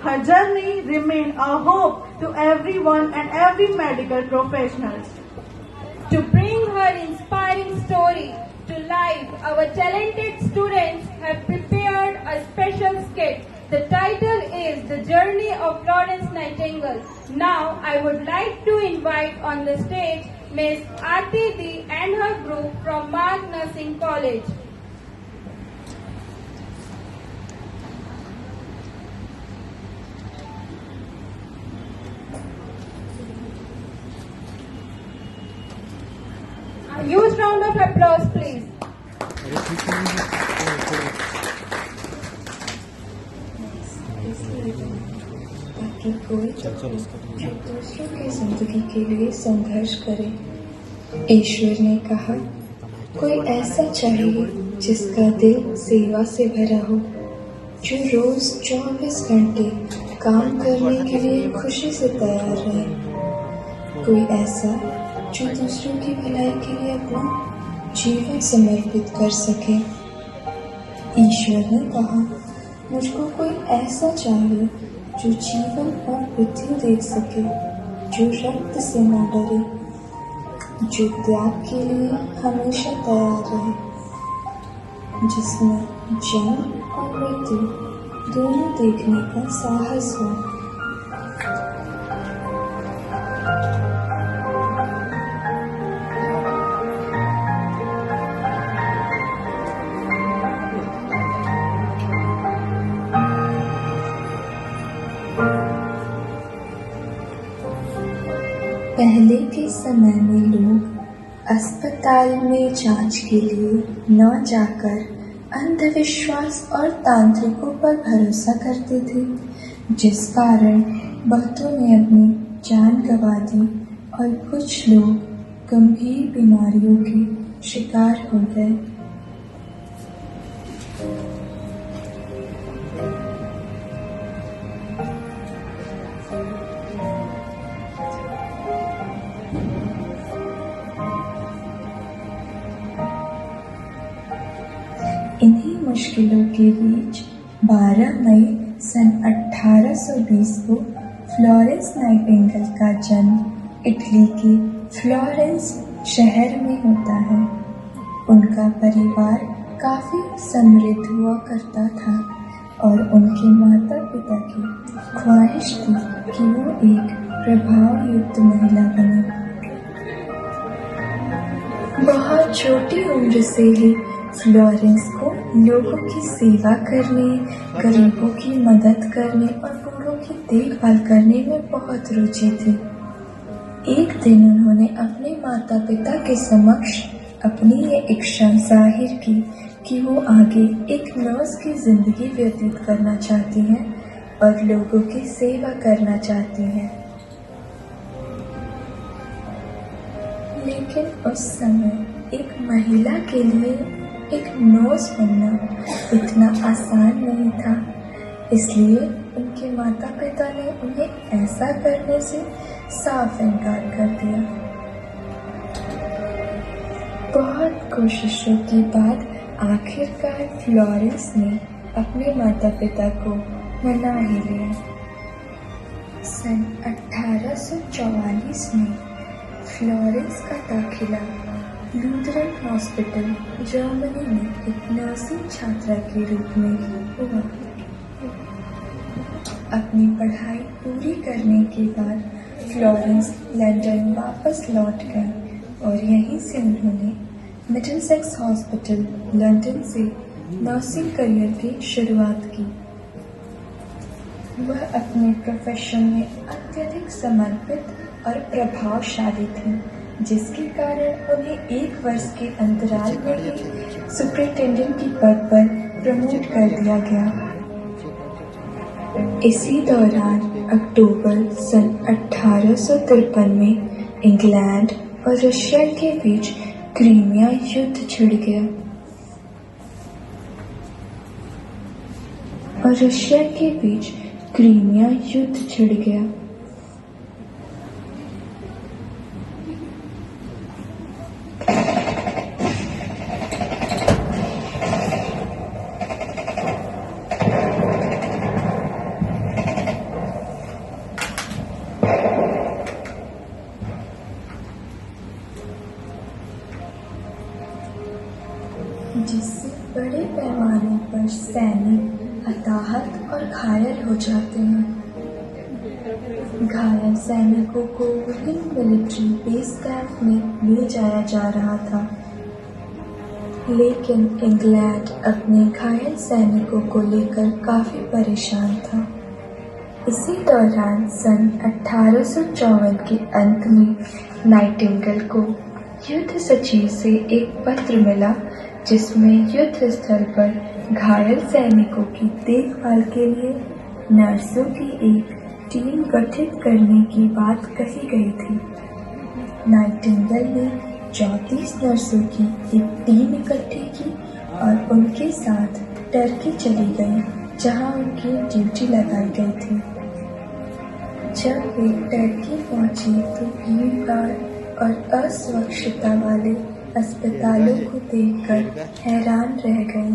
Her journey remains a hope to everyone and every medical professional. To bring her inspiring story to life, our talented students have prepared a special skit. The title is The Journey of Florence Nightingale. Now, I would like to invite on the stage Ms. Aarti Di and her group from Marg Nursing College. A huge round of applause, please. ताकि कोई एक दूसरों की जिंदगी के लिए संघर्ष करे। ईश्वर ने कहा, कोई ऐसा चाहिए जिसका दिल सेवा से भरा हो, जो रोज 24 घंटे काम करने के लिए खुशी से तैयार रहे। कोई ऐसा जो दूसरों की भलाई के लिए अपना जीवन समर्पित कर सके। ईश्वर ने कहा, मुझको कोई ऐसा चाहिए जो जीवन और मृत्यु देख सके, जो रक्त से न डरे, जो त्याग के लिए हमेशा तैयार रहे, जिसमें जन्म और मृत्यु दोनों देखने का साहस हो। पहले के समय में लोग अस्पताल में जांच के लिए न जाकर अंधविश्वास और तांत्रिकों पर भरोसा करते थे, जिस कारण बहुतों ने अपनी जान गंवा दी और कुछ लोग गंभीर बीमारियों के शिकार हो गए। इन्हीं मुश्किलों के बीच 12 मई सन 1820 को फ्लोरेंस नाइटिंगेल का जन्म इटली के फ्लोरेंस शहर में होता है। उनका परिवार काफी समृद्ध हुआ करता था और उनके माता पिता की ख्वाहिश थी कि वो एक प्रभाव युक्त महिला बने। बहुत छोटी उम्र से ही फ्लोरेंस को लोगों की सेवा करने, गरीबों की मदद करने और बूढ़ों की देखभाल करने में बहुत रुचि थी। एक दिन उन्होंने अपने माता पिता के समक्ष अपनी ये इच्छा जाहिर की कि वो आगे एक नर्स की जिंदगी व्यतीत करना चाहती हैं और लोगों की सेवा करना चाहती हैं। लेकिन उस समय एक महिला के लिए एक नर्स बनना इतना आसान नहीं था, इसलिए उनके माता पिता ने उन्हें ऐसा करने से साफ इनकार कर दिया। बहुत कोशिशों के बाद आखिरकार फ्लोरेंस ने अपने माता पिता को मना ही लिया। सन 1844 में फ्लोरेंस का दाखिला लूथरन हॉस्पिटल जर्मनी में एक नर्सिंग छात्रा के रूप में हुआ। अपनी पढ़ाई पूरी करने के बाद फ्लोरेंस लंदन वापस लौट गई और यहीं से उन्होंने मिडलसेक्स हॉस्पिटल लंदन से नर्सिंग करियर की शुरुआत की। वह अपने प्रोफेशन में अत्यधिक समर्पित और प्रभावशाली थी, जिसके कारण उन्हें 1 वर्ष के अंतराल में ही सुपरिटेंडेंट की पद पर प्रमोट कर दिया गया। इसी दौरान अक्टूबर सन 1853 में इंग्लैंड और रशिया के बीच क्रीमिया युद्ध छिड़ गया और रशिया के बीच क्रीमिया युद्ध छिड़ गया। अधिकांश सैनिक हताहत और घायल हो जाते हैं। घायल सैनिकों को विभिन्न मिलिट्री बेस कैंप में ले जाया जा रहा था, लेकिन इंग्लैंड अपने घायल सैनिकों को लेकर काफी परेशान था। इसी दौरान सन 1854 के अंत में नाइटिंगेल को युद्ध सचिव से एक पत्र मिला, जिसमें युद्ध स्थल पर घायल सैनिकों की देखभाल के लिए नर्सों की एक टीम गठित करने की बात कही गई थी। नाइटिंगेल ने 34 नर्सों की एक टीम इकट्ठी की और उनके साथ टर्की चली गई, जहां उनकी ड्यूटी लगाई गई थी। जब वे टर्की पहुंची तो भीड़-भाड़ और अस्वच्छता वाले अस्पतालों को देखकर हैरान रह गई।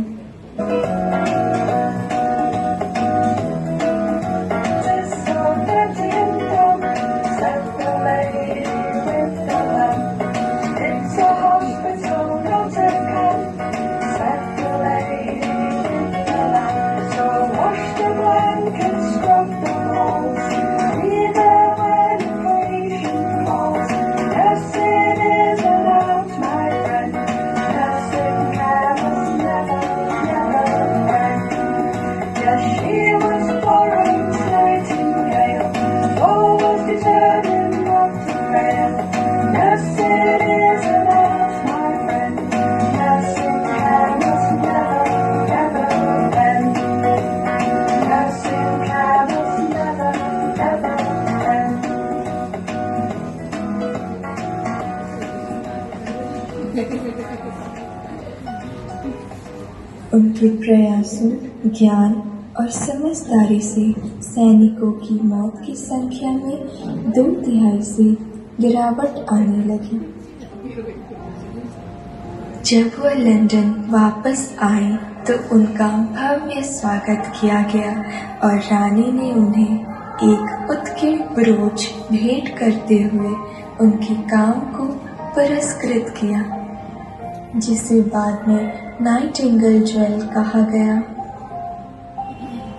उनके प्रयासों, ज्ञान और समझदारी से सैनिकों की मौत की संख्या में 2/3 से गिरावट आने लगी। जब वह लंदन वापस आए तो उनका भव्य स्वागत किया गया और रानी ने उन्हें एक उत्कीर्ण ब्रोच भेंट करते हुए उनके काम को पुरस्कृत किया, जिसे बाद में नाइटिंगेल ज्वेल कहा गया।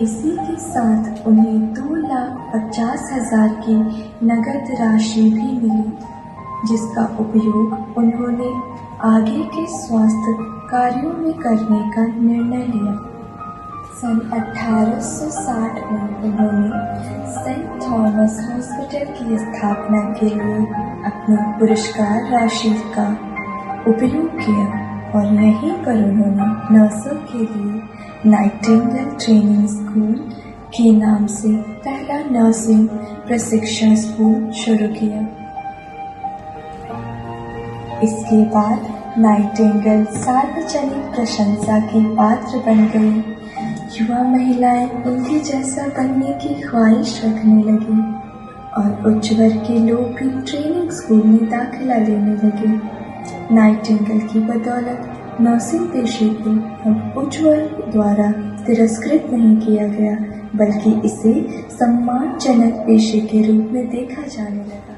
इसी के साथ उन्हें 2,50,000 की नगद राशि भी मिली, जिसका उपयोग उन्होंने आगे के स्वास्थ्य कार्यों में करने का निर्णय लिया। सन 1860 में उन्होंने सेंट थॉमस हॉस्पिटल की स्थापना के लिए अपनी पुरस्कार राशि का उपयोग किया और यहीं पर उन्होंने नर्सों के लिए नाइटिंगेल ट्रेनिंग स्कूल के नाम से पहला नर्सिंग प्रशिक्षण स्कूल शुरू किया। इसके बाद नाइटिंगेल सार्वजनिक प्रशंसा की पात्र बन गई। युवा महिलाएं उनके जैसा बनने की ख्वाहिश रखने लगी और उच्च वर्ग के लोग भी ट्रेनिंग स्कूल में दाखिला लेने लगे। नाइटिंगेल की बदौलत नर्सिंग पेशे को अब उच्च वर्ग द्वारा तिरस्कृत नहीं किया गया, बल्कि इसे सम्मानजनक पेशे के रूप में देखा जाने लगा।